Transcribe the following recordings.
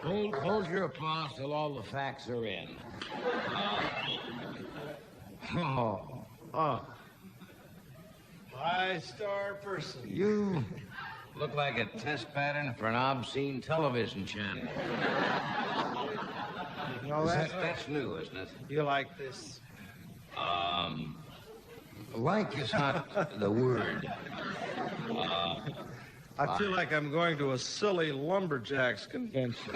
hold your applause till all the facts are in. Oh. Five-star person. You look like a test pattern for an obscene television channel. No, That's new, isn't it? You like this? Like is not the word. I feel like I'm going to a silly lumberjacks convention.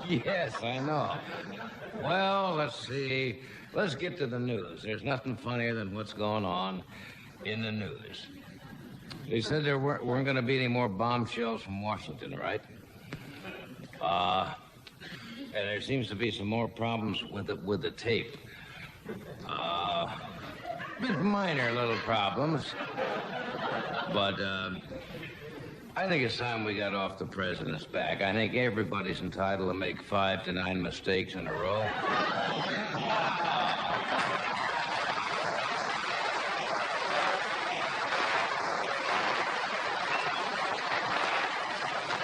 Yes, I know. Well, let's see. Let's get to the news. There's nothing funnier than what's going on in the news. They said there weren't going to be any more bombshells from Washington, right? And there seems to be some more problems with the tape. Minor little problems. But I think it's time we got off the president's back. I think everybody's entitled to make 5 to 9 mistakes in a row.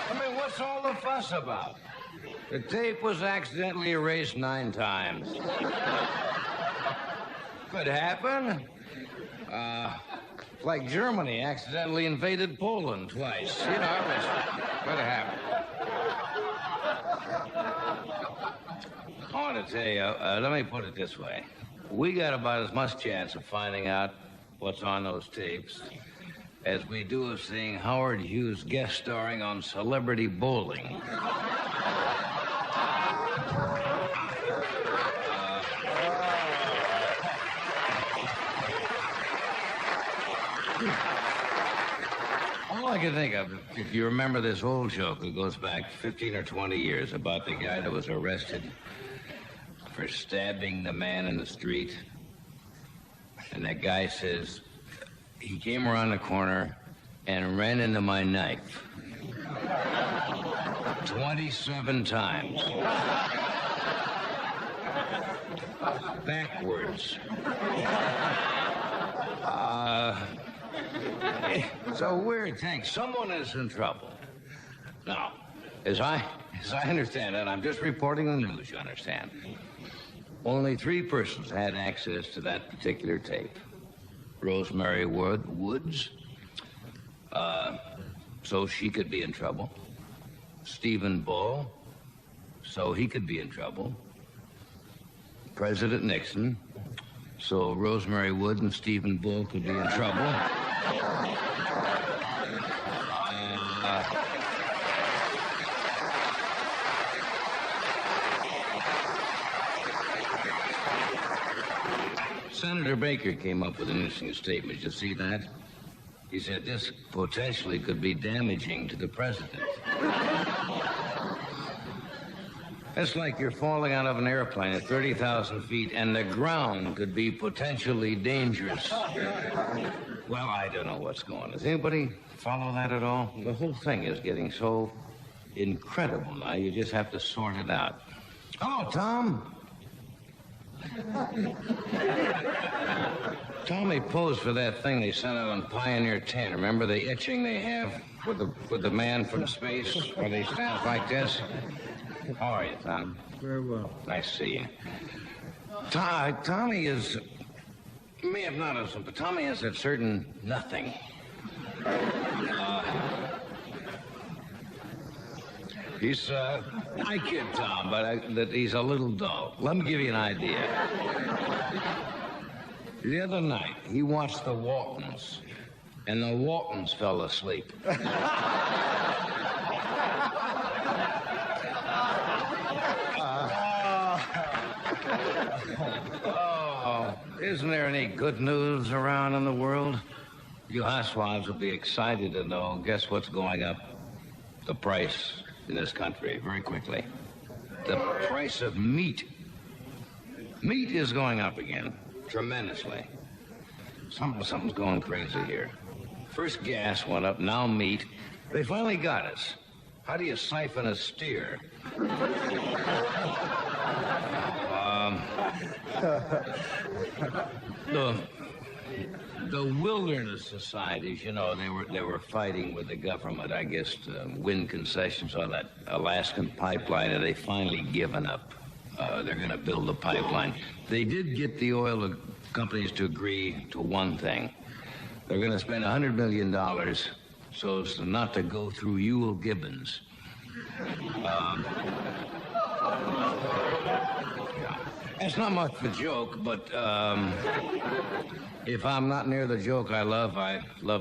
I mean, what's all the fuss about? The tape was accidentally erased 9 times. Could happen. Like Germany accidentally invaded Poland twice. You know, it could happen. I want to tell you, let me put it this way. We got about as much chance of finding out what's on those tapes as we do of seeing Howard Hughes guest starring on Celebrity Bowling. All I can think of, if you remember this old joke that goes back 15 or 20 years about the guy that was arrested for stabbing the man in the street. And that guy says, he came around the corner and ran into my knife 27 times. Backwards. It's a weird thing. Someone is in trouble. Now, as I understand it, I'm just reporting the news, you understand. Only 3 persons had access to that particular tape. Rosemary Woods, so she could be in trouble. Stephen Bull, so he could be in trouble. President Nixon, so Rosemary Wood and Stephen Bull could be in trouble. Senator Baker came up with an interesting statement. Did you see that? He said this potentially could be damaging to the president. It's like you're falling out of an airplane at 30,000 feet and the ground could be potentially dangerous. Well, I don't know what's going on. Does anybody follow that at all? The whole thing is getting so incredible now, you just have to sort it out. Hello, Tom. Tommy posed for that thing they sent out on Pioneer 10. Remember the etching they have with the man from space where they stand like this? How are you, Tom? Very well. Nice to see you. Tommy is... You may have noticed him, but Tommy has that certain nothing. He's, I kid Tom, but that he's a little dull. Let me give you an idea. The other night, he watched the Waltons, and the Waltons fell asleep. Isn't there any good news around in the world? You housewives will be excited to know. Guess what's going up? The price in this country, very quickly. The price of meat. Meat is going up again, tremendously. Something's going crazy here. First gas went up, now meat. They finally got us. How do you siphon a steer? The wilderness societies, you know, they were fighting with the government, I guess, to win concessions on that Alaskan pipeline, and they finally given up. They're going to build a pipeline. They did get the oil companies to agree to one thing. They're going to spend $100 million so as to not to go through Ewell Gibbons. It's not much of a joke, but if I'm not near the joke I love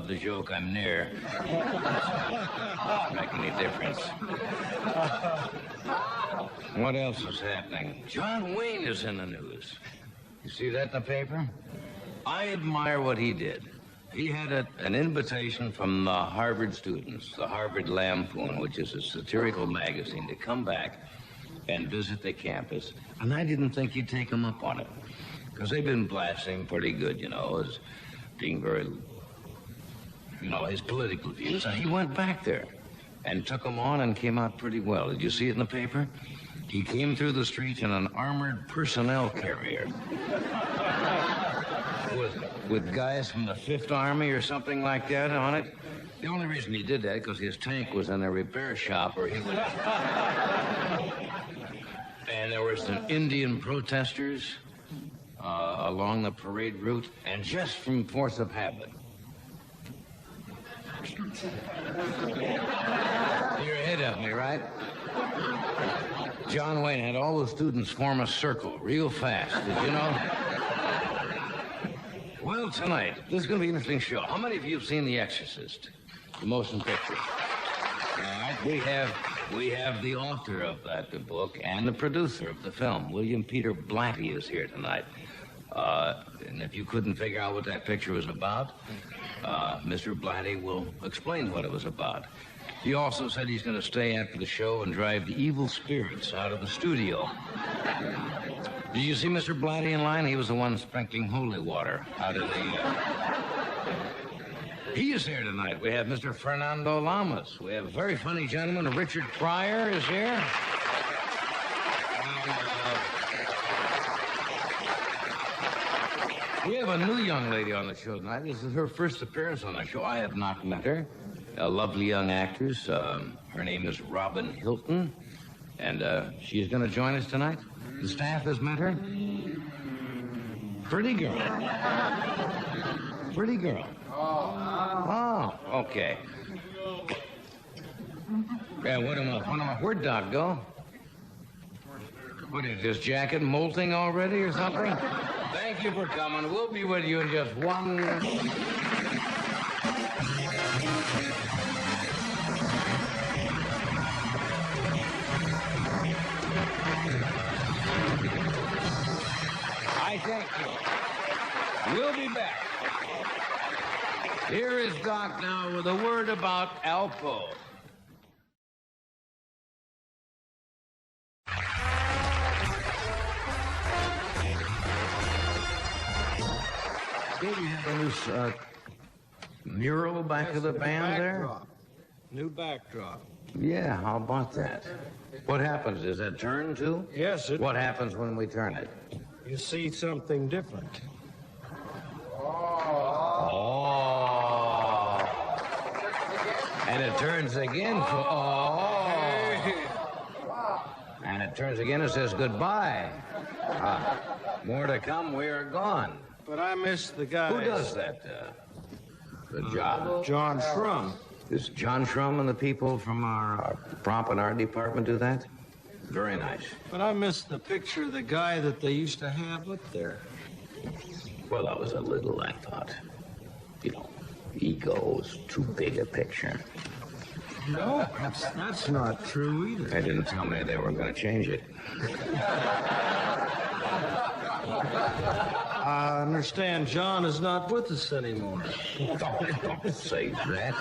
the joke I'm near. Doesn't make any difference. What else is happening? John Wayne is in the news. You see that in the paper? I admire what he did. He had an invitation from the Harvard students, the Harvard Lampoon, which is a satirical magazine, to come back and visit the campus. And I didn't think he'd take them up on it, because they've been blasting him pretty good, you know, as being very, you know, his political views. And he went back there and took them on and came out pretty well. Did you see it in the paper? He came through the streets in an armored personnel carrier with guys from the Fifth Army or something like that on it. The only reason he did that because his tank was in a repair shop, or he would. And there were some Indian protesters along the parade route, and just from force of habit. You're ahead of me, right? John Wayne had all the students form a circle real fast. Did you know? Well, tonight, this is going to be an interesting show. How many of you have seen The Exorcist, the motion picture? All right, we have the author of that book and the producer of the film. William Peter Blatty is here tonight. And if you couldn't figure out what that picture was about, Mr. Blatty will explain what it was about. He also said he's going to stay after the show and drive the evil spirits out of the studio. Did you see Mr. Blatty in line? He was the one sprinkling holy water out of the... He is here tonight. We have Mr. Fernando Lamas. We have a very funny gentleman, Richard Pryor, is here. We have a new young lady on the show tonight. This is her first appearance on the show. I have not met her. A lovely young actress. Her name is Robin Hilton, and she's going to join us tonight. The staff has met her. Pretty girl. Pretty girl. Oh, okay. Yeah, where'd Doc go? What is this jacket molting already or something? Thank you for coming. We'll be with you in just one... I thank you. We'll be back. Here is Doc now with a word about Alpo. Did you have a new mural back of the band there? New backdrop. Yeah, how about that? What happens? Is that turned too? Yes, What happens when we turn it? You see something different. Oh. And it turns again. And it turns again and says goodbye. More to come, we are gone. But I miss the guy. Who does that? The job? John Shrum. Does John Shrum and the people from our prop and art department do that? Very nice. But I miss the picture of the guy that they used to have up there. Well, that was a little, I thought. You know, ego's too big a picture. No, that's not true either. They didn't tell me they were going to change it. I understand John is not with us anymore. Don't say that.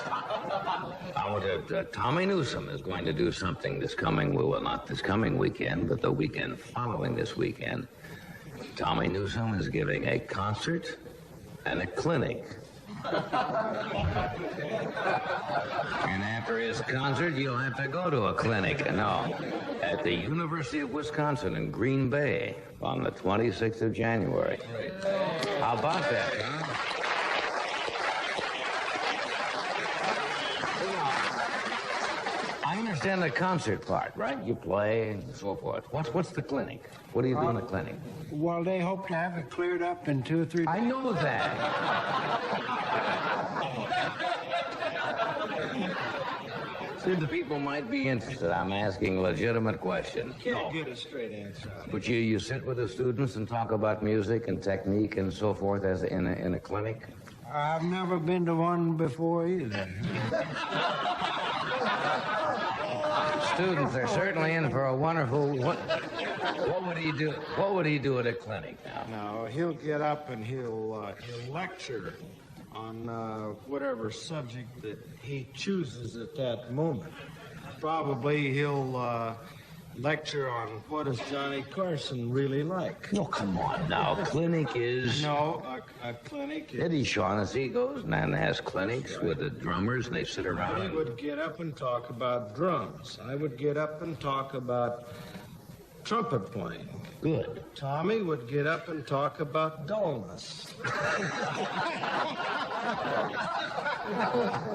Tommy Newsom is going to do something this coming, well, not this coming weekend, but the weekend following this weekend. Tommy Newsom is giving a concert and a clinic. And after his concert, you'll have to go to a clinic. No, at the University of Wisconsin in Green Bay on the 26th of January. How about that, huh? understand the concert part, right? You play and so forth. What's the clinic? What do you do in the clinic? Well, they hope to have it cleared up in 2 or 3 days. I know that. See, the people might be interested. I'm asking legitimate questions. Can't get a straight answer. But you sit with the students and talk about music and technique and so forth as in a clinic? I've never been to one before either. Students are certainly in for a wonderful... What would he do? What would he do at a clinic now? No, he'll get up and he'll lecture on whatever subject that he chooses at that moment. Probably he'll lecture on what is Johnny Carson really like. No, come on now. Clinic is... No, a clinic is... Eddie Shaughnessy goes and has clinics with the drummers, and they sit He around. would get up and talk about drums. I would get up and talk about trumpet playing. Good. Tommy would get up and talk about dullness.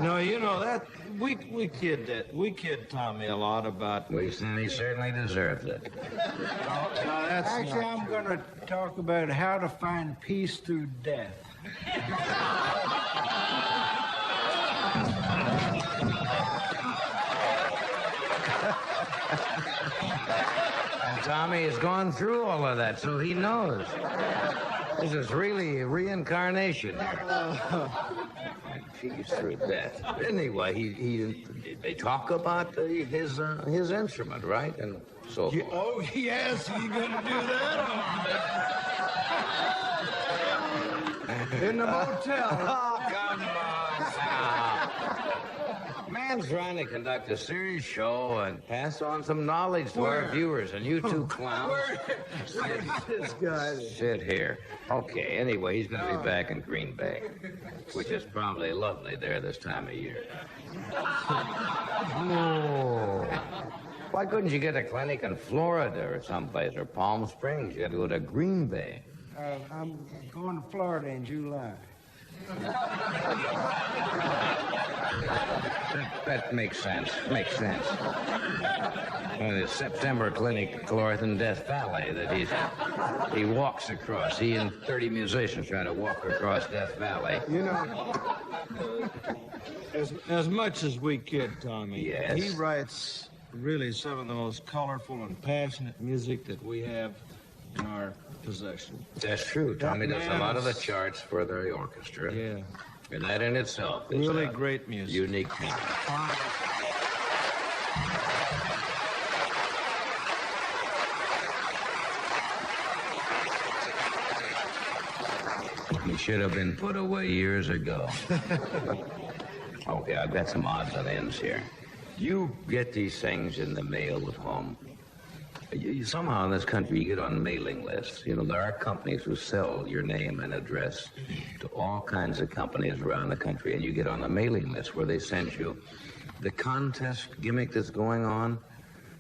No, you know that we kid Tommy a lot about. Well, he certainly deserves it. No, that's Actually, not I'm going to talk about how to find peace through death. And Tommy has gone through all of that, so he knows. This is really a reincarnation here. Peace through death. Anyway, they talk about his instrument, right? And so forth. Oh yes, you gonna do that? In the motel. Oh, come on. Man's trying to conduct a serious show and pass on some knowledge to our viewers, and you two clowns This guy. sit here. Okay, anyway, he's going to be back in Green Bay, which is probably lovely there this time of year. Oh. Why couldn't you get a clinic in Florida or someplace, or Palm Springs? You got to go to Green Bay. I'm going to Florida in July. That makes sense. Makes sense. The September clinic, Clorth in Death Valley, that he walks across. He and 30 musicians trying to walk across Death Valley. You know, as much as we kid Tommy, Yes. he writes really some of the most colorful and passionate music that we have in our possession. That's true. Tommy does a lot of the man's- charts for the orchestra. Yeah, And that in itself is really a great music. unique talent. He should have been put away years ago. Okay, I've got some odds and ends here. You get these things in the mail at home. Somehow in this country, you get on mailing lists. You know, there are companies who sell your name and address to all kinds of companies around the country, and you get on a mailing list where they send you the contest gimmick that's going on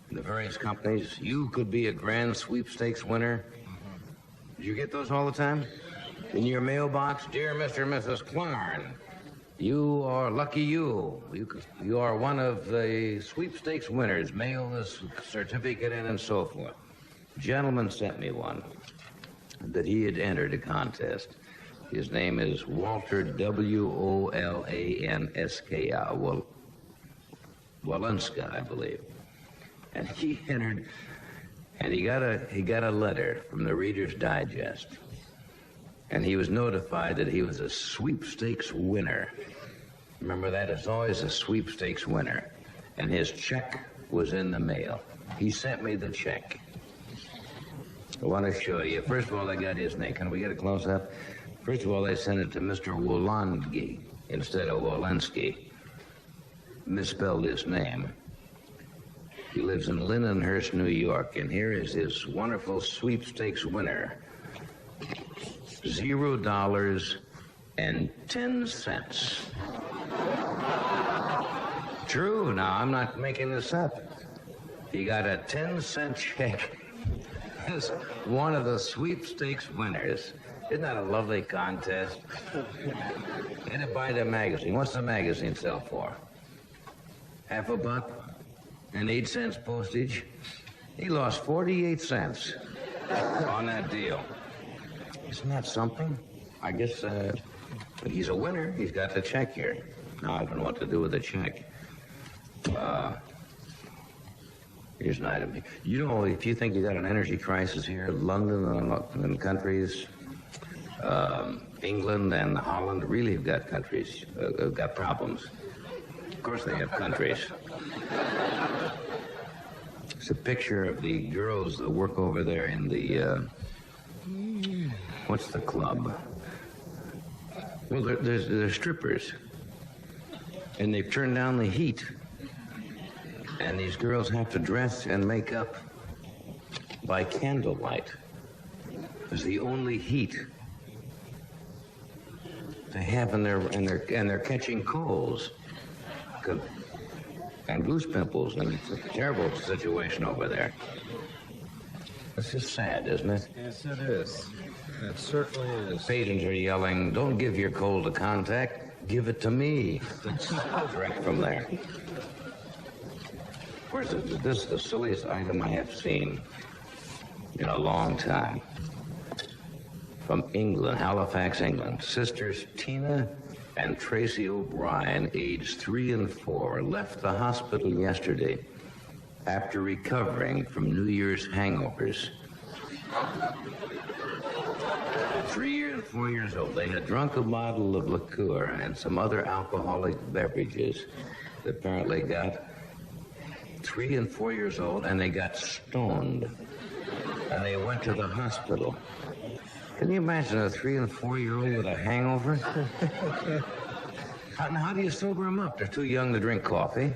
in the various companies. You could be a grand sweepstakes winner. Do you get those all the time? In your mailbox, dear Mr. and Mrs. Clarn, you are lucky you. You are one of the sweepstakes winners. Mail this certificate in and so forth. A gentleman sent me one that he had entered a contest. His name is Walter Wolanska, Wolanska, I believe. And he entered, and he got a letter from the Reader's Digest. And he was notified that he was a sweepstakes winner. Remember that? It's always a sweepstakes winner. And his check was in the mail. He sent me the check. I want to show you. First of all, I got his name. Can we get a close-up? First of all, they sent it to Mr. Wolanski instead of Wolanski. Misspelled his name. He lives in Lindenhurst, New York. And here is his wonderful sweepstakes winner. $0.10. True. Now, I'm not making this up. He got a 10-cent check as one of the sweepstakes winners. Isn't that a lovely contest? And to buy the magazine. What's the magazine sell for? $50? and 8 cents postage. He lost 48 cents on that deal. Isn't that something? I guess he's a winner. He's got the check here. Now I don't know what to do with the check. Here's an item. You know, if you think you got an energy crisis here, London and countries, England and Holland really have got countries, got problems. Of course they have countries. It's a picture of the girls that work over there in the, what's the club? Well, they're strippers. And they've turned down the heat. And these girls have to dress and make up by candlelight. It's the only heat they have, and they're catching colds and goose pimples, and it's a terrible situation over there. It's just sad, isn't it? Yes, it is. It certainly is. Patrons are yelling, "Don't give your coal to Contact, give it to me." Direct from there. Of course, this is the silliest item I have seen in a long time. From England, Halifax, England. Sisters Tina and Tracy O'Brien, aged 3 and 4, left the hospital yesterday after recovering from New Year's hangovers. 3 and 4 years old. They had drunk a bottle of liqueur and some other alcoholic beverages. They apparently got 3 and 4 years old, and they got stoned. And they went to the hospital. Can you imagine a 3 and 4 year old with a hangover? How do you sober them up? They're too young to drink coffee.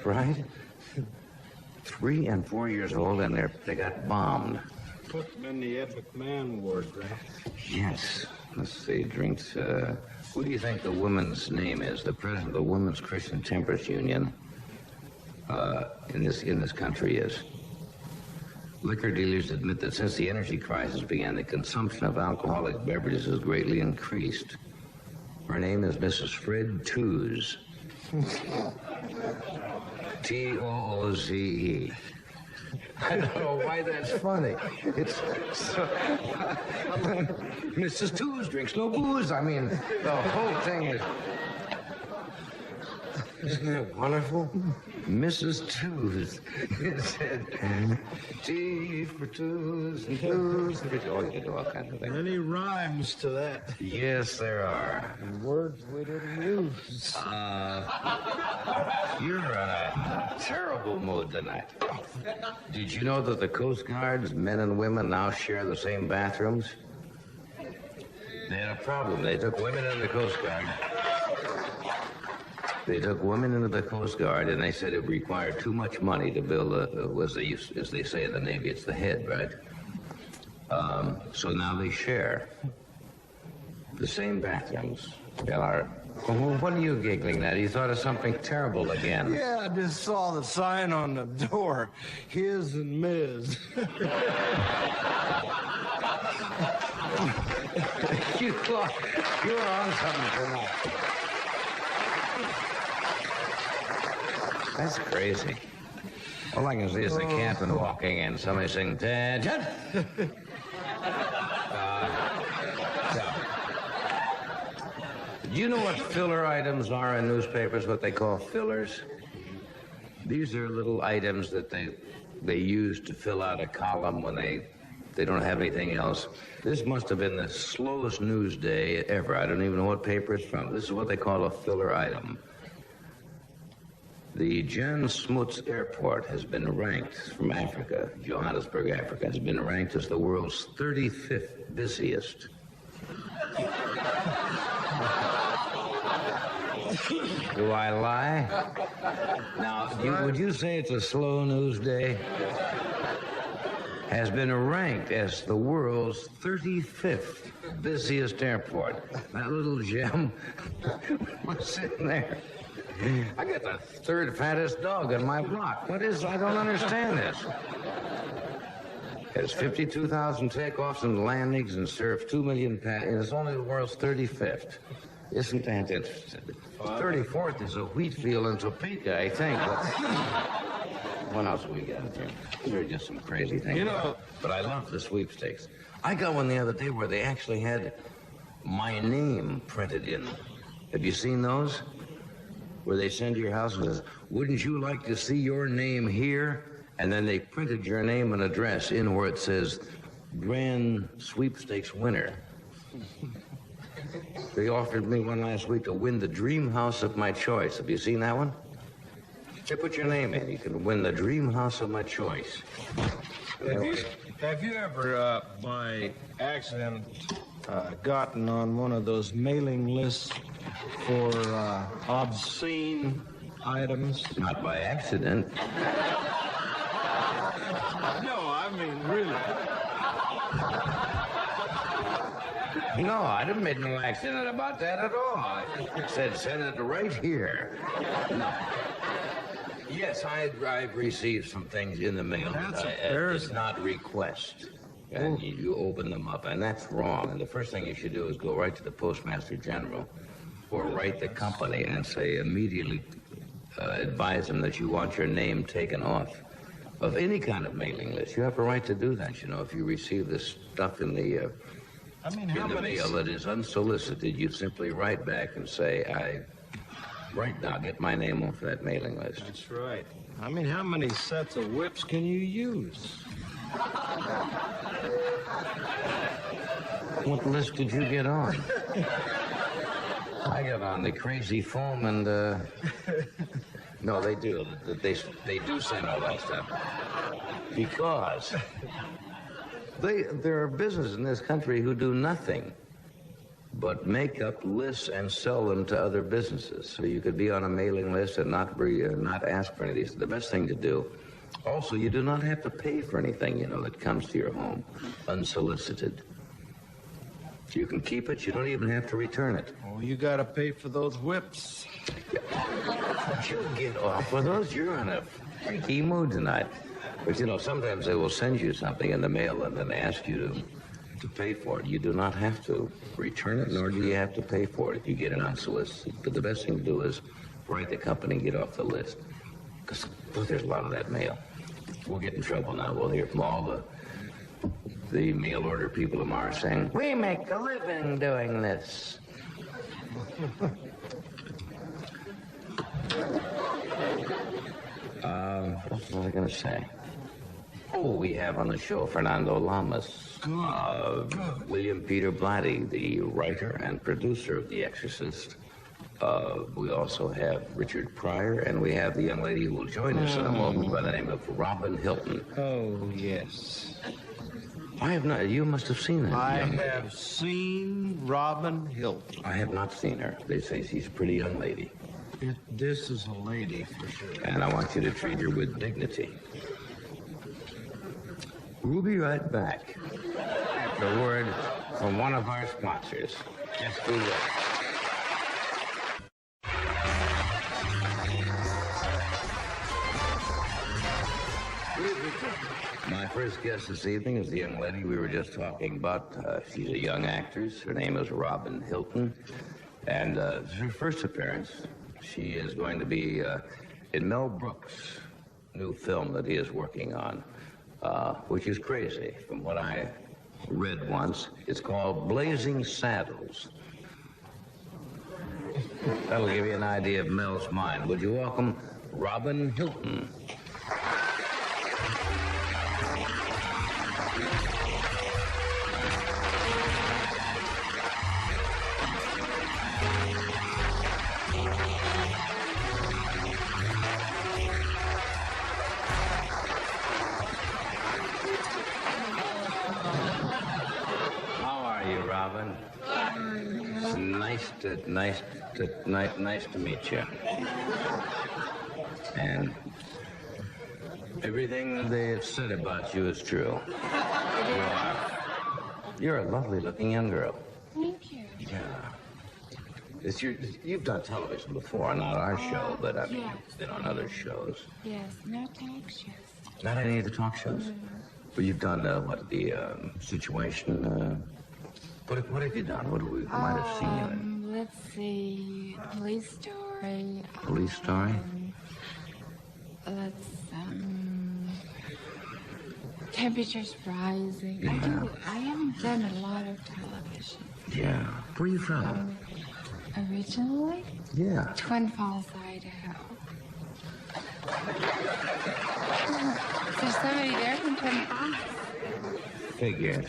Right? 3 and 4 years old, and they got bombed. Put them in the Ed McMahon ward, right? Yes. Let's see, drinks. Who do you think the woman's name is? The president of the Women's Christian Temperance Union in this country is. Liquor dealers admit that since the energy crisis began, the consumption of alcoholic beverages has greatly increased. Her name is Mrs. Fred Tooze. Tooze. I don't know why that's funny. It's so, Mrs. Tooze drinks no booze. I mean, the whole thing is. Isn't that wonderful? Mrs. Tooze. It said, T for Tooze and Tooze. Oh, you do all kinds of things. Many rhymes to that. Yes, there are. And words we didn't use. You're in a terrible mood tonight. Did you know that the Coast Guard's men and women now share the same bathrooms? They had a problem. They took women in the Coast Guard. They took women into the Coast Guard, and they said it required too much money to build as they say in the Navy, it's the head, right? So now they share the same bathrooms. What are you giggling at? You thought of something terrible again. Yeah, I just saw the sign on the door. His and Ms. You're on something tonight. That's crazy. All I can see is the captain walking in, somebody singing, "Attention!" Do you know what filler items are in newspapers, what they call fillers? These are little items that they use to fill out a column when they don't have anything else. This must have been the slowest news day ever. I don't even know what paper it's from. This is what they call a filler item. The Jan Smuts Airport has been ranked from Africa, Johannesburg, Africa, has been ranked as the world's 35th busiest. Do I lie? Now, would you say it's a slow news day? Has been ranked as the world's 35th busiest airport. That little gem was sitting there. I got the third fattest dog in my block. I don't understand this. It has 52,000 takeoffs and landings and serves 2 million passengers. It's only the world's 35th. Isn't that it? 34th is a wheat field in Topeka, I think. But what else we got here? These are just some crazy things. You know, but I love the sweepstakes. I got one the other day where they actually had my name printed in. Have you seen those? Where they send to your house and says, wouldn't you like to see your name here? And then they printed your name and address in where it says, Grand Sweepstakes winner. They offered me one last week to win the dream house of my choice. Have you seen that one? They put your name in. You can win the dream house of my choice. Have you ever, by accident, gotten on one of those mailing lists for obscene items? Not by accident. No, I mean really. No, I didn't make no accident about that at all. I said send it right here. No. Yes, I've received some things in the mail. That's it's not request. And you open them up, and that's wrong. And the first thing you should do is go right to the Postmaster General or write the company and say immediately advise them that you want your name taken off of any kind of mailing list. You have a right to do that, you know. If you receive this stuff in the mail that is unsolicited, you simply write back and say, right now, get my name off that mailing list. That's right. I mean, how many sets of whips can you use? What list did you get on? I got on the Crazy Foam and, no, they do. They do send all that stuff. Because there are businesses in this country who do nothing but make up lists and sell them to other businesses. So you could be on a mailing list and not ask for any of these. The best thing to do. Also, you do not have to pay for anything, you know, that comes to your home unsolicited. You can keep it. You don't even have to return it. Oh, you got to pay for those whips. But you get off with those. You're in a freaky mood tonight. But, you know, sometimes they will send you something in the mail and then ask you to pay for it. You do not have to return it, nor do you have to pay for it if you get it unsolicited. But the best thing to do is write the company and get off the list. Because there's a lot of that mail. We'll get in trouble now. We'll hear from all the mail order people tomorrow saying, we make a living doing this. What was I going to say? Oh, we have on the show Fernando Lamas, William Peter Blatty, the writer and producer of The Exorcist. We also have Richard Pryor, and we have the young lady who will join us in a moment by the name of Robin Hilton. Oh, yes. I have not. You must have seen her. I have seen Robin Hilton. I have not seen her. They say she's a pretty young lady. This is a lady for sure. And I want you to treat her with dignity. We'll be right back after a word from one of our sponsors. Just do that. My first guest this evening is the young lady we were just talking about. She's a young actress. Her name is Robin Hilton. And this is her first appearance. She is going to be in Mel Brooks' new film that he is working on, which is crazy. From what I read once, it's called Blazing Saddles. That'll give you an idea of Mel's mind. Would you welcome Robin Hilton? Nice to meet you. And everything they have said about you is true. You're a lovely-looking young girl. Thank you. Yeah. You've done television before, not our show, but I mean, you've been on other shows. Yes, no talk shows. Not any of the talk shows? But you've done, the Situation, what have you done? What we might have seen you in? let's see. Police story. Police story? Let's, temperatures rising. Yeah. I haven't done a lot of television. Yeah. Where are you from? Originally, Yeah. Twin Falls, Idaho. Is there somebody there from Twin Falls? Figures.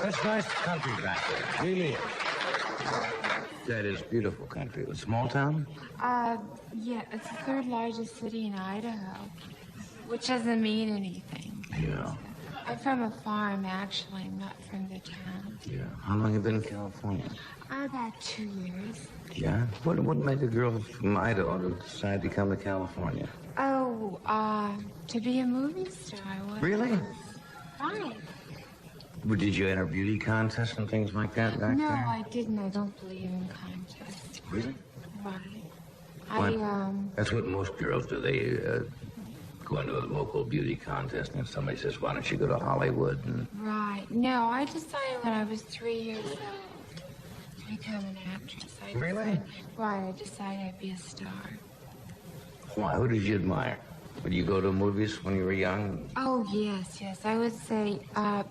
That's nice country back there. Really is. That is beautiful country. A small town? Yeah, it's the third largest city in Idaho, which doesn't mean anything. Yeah. I'm from a farm, actually. I'm not from the town. Yeah. How long have you been in California? About 2 years. Yeah. What made the girl from Idaho to decide to come to California? Oh, to be a movie star. Really? Right. Well, did you enter beauty contests and things like that back No, there? I didn't. I don't believe in contests. Really? Right. What? That's what most girls do. They go into a local beauty contest and somebody says, why don't you go to Hollywood? And Right. No, I decided when I was 3 years old to become an actress. Really? Right. I decided I'd be a star. why? Who did you admire? Would you go to movies when you were young? Oh, yes, yes. I would say,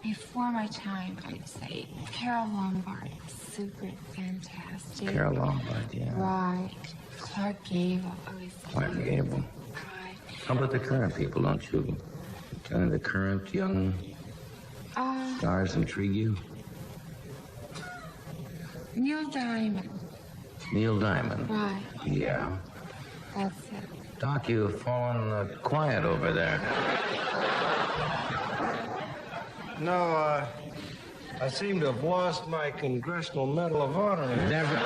before my time, I'd say Carol Lombard was super fantastic. Carol Lombard, yeah. Right. Clark Gable. Clark Gable. Right. How about the current people? Don't you? The current young stars intrigue you? Neil Diamond. Neil Diamond. Right. Yeah. That's it. Doc, you've fallen quiet over there. No, I seem to have lost my Congressional Medal of Honor. Never.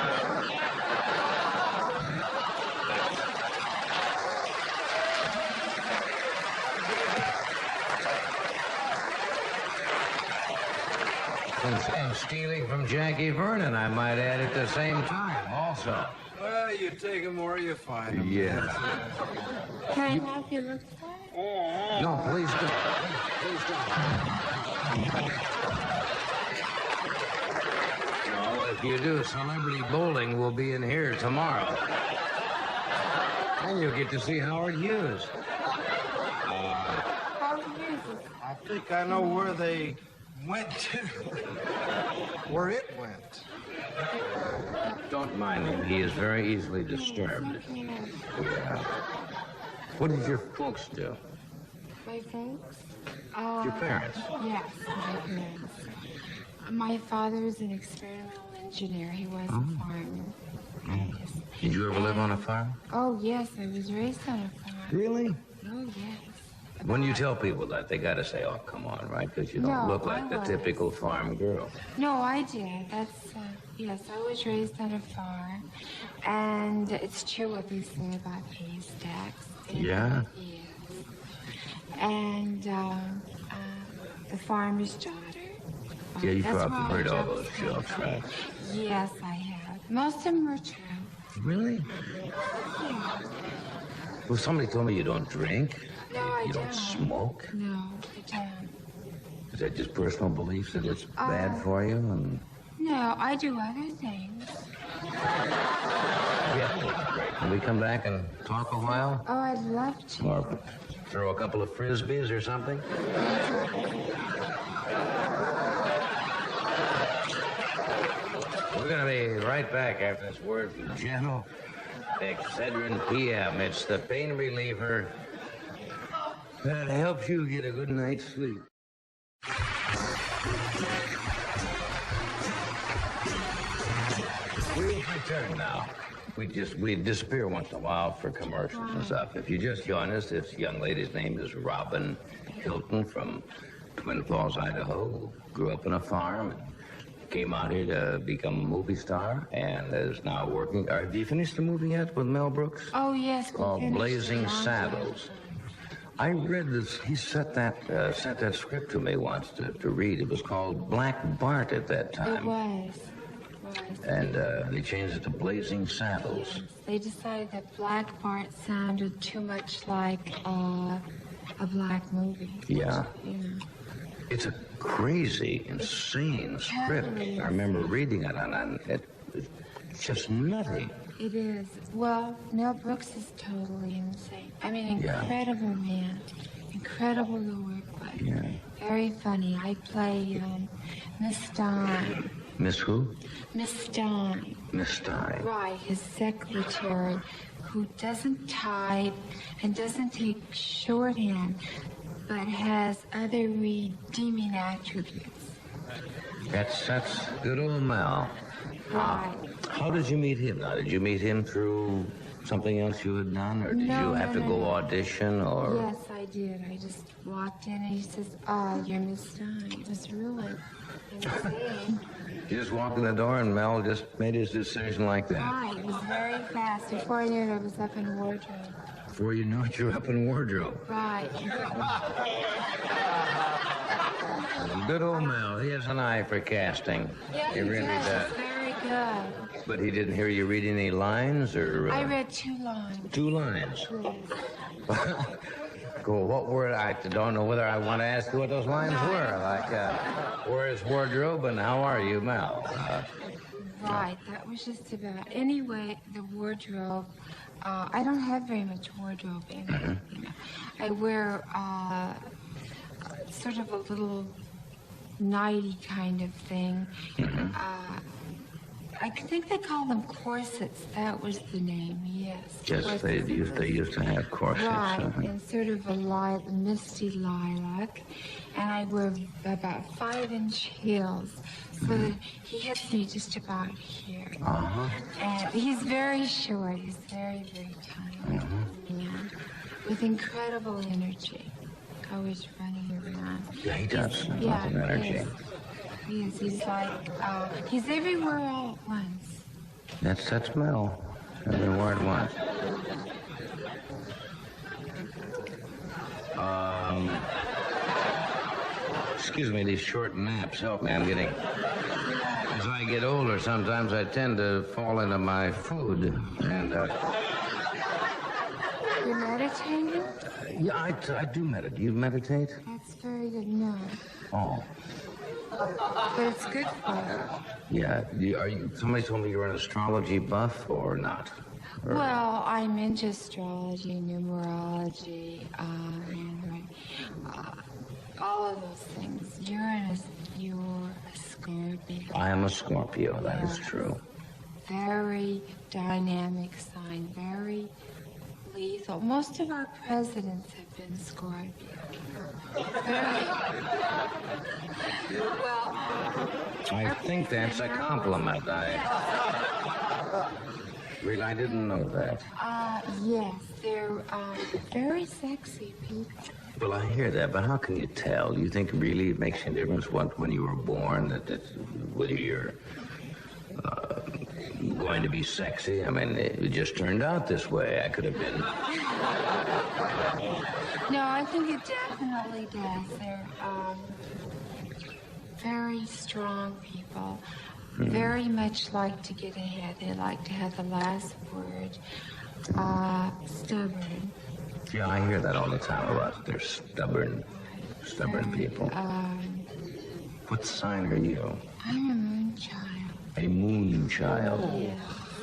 And stealing from Jackie Vernon, I might add, at the same time, also. Well, you take them where you find them. Yeah. Can I help you look for it? No, please don't. Please don't. No, if you do, Celebrity Bowling will be in here tomorrow. And you'll get to see Howard Hughes. How years is I think I know where they went to. Where it went. Don't mind him. He is very easily disturbed. Yeah. What did your folks do? my folks? Your parents? Yes, my parents. My father's an experimental engineer. He was a farmer. Yes. Did you ever live on a farm? Oh, yes, I was raised on a farm. Really? Oh, yes. When you tell people that, they got to say, oh, come on, right? Because you don't No, look like I the was. typical farm girl. No, I did. That's, yes, I was raised on a farm. And it's true what they say about haystacks. Yeah? Yes. And the farmer's daughter. Yeah, you've That's probably where heard all jokes those come jokes, from. right? Yes, I have. Most of them are true. Really? Well, somebody told me you don't drink. No, I You don't don't. smoke. No, I don't. Is that just personal beliefs that it's bad for you? And No, I do other things. yeah, can we come back and talk a while? Oh, I'd love to. Or throw a couple of frisbees or something? We're gonna be right back after this word from Gentle Excedrin PM. It's the pain reliever that helps you get a good night's sleep. We'll return now. We disappear once in a while for commercials and stuff. If you just join us, this young lady's name is Robin Hilton from Twin Falls, Idaho. Grew up on a farm and came out here to become a movie star and is now working. Have you finished the movie yet with Mel Brooks? Oh, yes. we Called finished Blazing long time Saddles. ago. I read this. He sent that script to me once to read. It was called Black Bart at that It time. was. And they changed it to Blazing Saddles. They decided that Black Bart sounded too much like a black movie. Yeah. You know. It's a crazy, insane script. Totally I remember reading it, and it's just nutty. It is. Well, Mel Brooks is totally insane. I mean, Yeah. incredible man. Incredible to work with. Yeah. Very funny. I play Miss Stein. Miss who? Miss Stein. Miss Stein. Right, his secretary, who doesn't type and doesn't take shorthand, but has other redeeming attributes. That's good old Mel. Right. How did you meet him now? Did you meet him through something else you had done, or did No, you have to no, go no. audition, or? Yes, I did. I just walked in and he says, "Oh, you're Miss Stein." It was really insane. You just walked in the door and Mel just made his decision like that. Right, it was very fast. Before I knew it, I was up in wardrobe. Before you knew it, you were up in wardrobe. Right. Good old Mel. He has an eye for casting. Yeah, He really does. It's very good. But he didn't hear you read any lines, or? I read 2 lines. 2 lines. Yes. Cool. What were I don't know whether I want to ask you what those lines were. Like, where is wardrobe and how are you, Mel? Right, that was just about. Anyway, the wardrobe. I don't have very much wardrobe in it. You know. I wear sort of a little nighty kind of thing. I think they call them corsets. That was the name. Yes. Yes, they used to have corsets. Right, and sort of a misty lilac, and I wear about 5-inch heels, so that he hits me just about here. And he's very short. He's very, very tiny. Yeah, with incredible energy, always running around. Yeah, he does. Lots Yeah, of energy. yes. He's like he's everywhere all at once. That's Mel. Everywhere at once. Excuse me, these short naps help me. As I get older, sometimes I tend to fall into my food. And, You're meditating? yeah, I do meditate. You meditate? That's very good. No, Oh, but it's good for you. yeah. Somebody told me you were an astrology buff or not? Or- Well, I'm into astrology, numerology, all of those things. You're a Scorpio. I am a Scorpio, that is true. Very dynamic sign, very lethal. Most of our presidents have been Scorpio. Well, I think that's a compliment. Really, I didn't know that. yes, they're very sexy people. Well, I hear that, but how can you tell? Do you think really it makes a difference when you were born, whether you're going to be sexy? I mean, it just turned out this way. I could have been. No, I think it definitely does. They're very strong people. Very much like to get ahead. They like to have the last word. Stubborn. Yeah, I hear that all the time about they're stubborn people. What sign are you? I'm a moon child. A moon child. Yeah.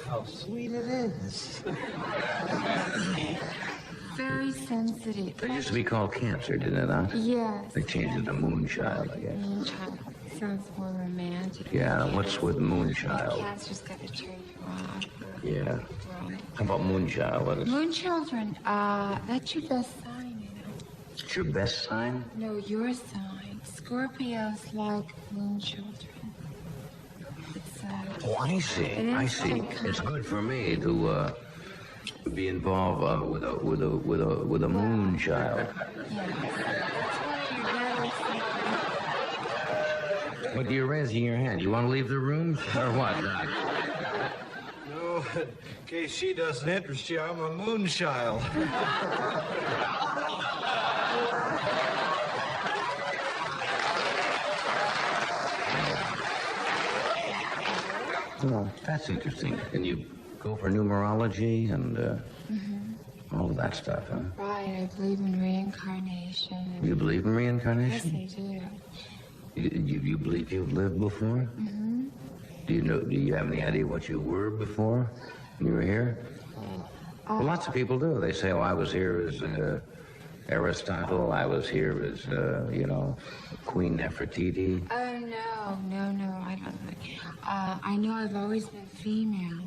How sweet it is. Very sensitive. They used to be called Cancer, didn't it not? Yes. They changed it to moon child, I guess. Moon child. Sounds more romantic. Yeah, what's with moon child? Cancer's got to turn you off. Yeah. Right. How about moon child? What is Moon children, that's your best sign, you know. it's your best sign? No, your sign. Scorpios like moon children. It's, Oh, I see. I see. It's good for me to be involved with a moon child. yeah. That's one of your better signs. What are you raising your hand? You want to leave the room or what, Doc? No, in case she doesn't interest you, I'm a moon child. Oh, that's interesting. Can you go for numerology and? All of that stuff, huh? Right, I believe in reincarnation. You believe in Yes, reincarnation? I do. You believe you've lived before? Mm-hmm. Do you have any idea what you were before when you were here? Well, lots of people do. They say, oh, I was here as Aristotle. I was here as, Queen Nefertiti. Oh, no, I don't think. I know I've always been female.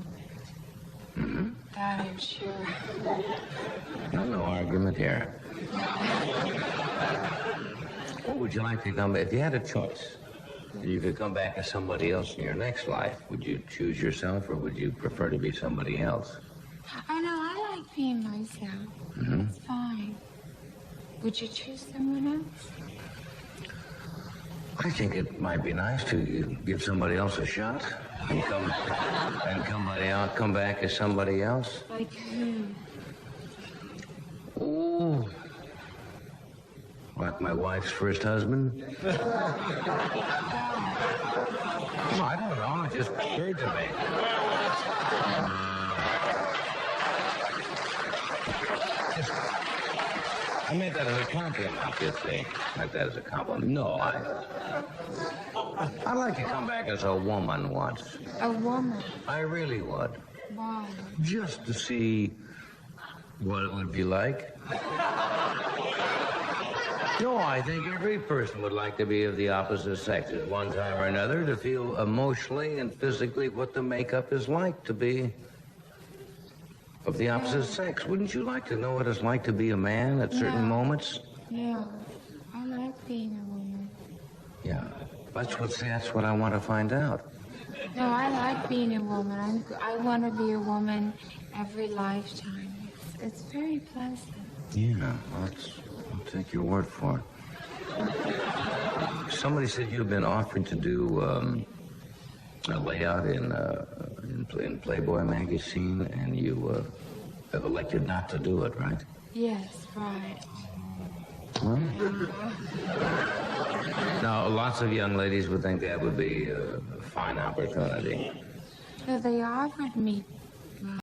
Mm-hmm. That I'm sure. No argument here. What would you like to come back? If you had a choice, you could come back as somebody else in your next life. Would you choose yourself, or would you prefer to be somebody else? I know, I like being myself. Mm-hmm. It's fine. Would you choose someone else? I think it might be nice to give somebody else a shot and come back as somebody else. Like who? Ooh. Like my wife's first husband? No, I don't know. It just occurred to me. I meant that as a compliment, you see. I meant that as a compliment. No, I'd like to come back as a woman once. A woman. I really would. Why? Just to see what it would be like. No, I think every person would like to be of the opposite sex at one time or another, to feel emotionally and physically what the makeup is like to be of the opposite sex. Wouldn't you like to know what it's like to be a man at certain moments? Yeah. I like being a woman. Yeah. That's what I want to find out. No, I like being a woman. I want to be a woman every lifetime. It's very pleasant. Yeah, I'll take your word for it. Somebody said you've been offered to do a layout in Playboy magazine, and you have elected not to do it, right? Yes, right. Well, now, lots of young ladies would think that would be a fine opportunity. So they offered me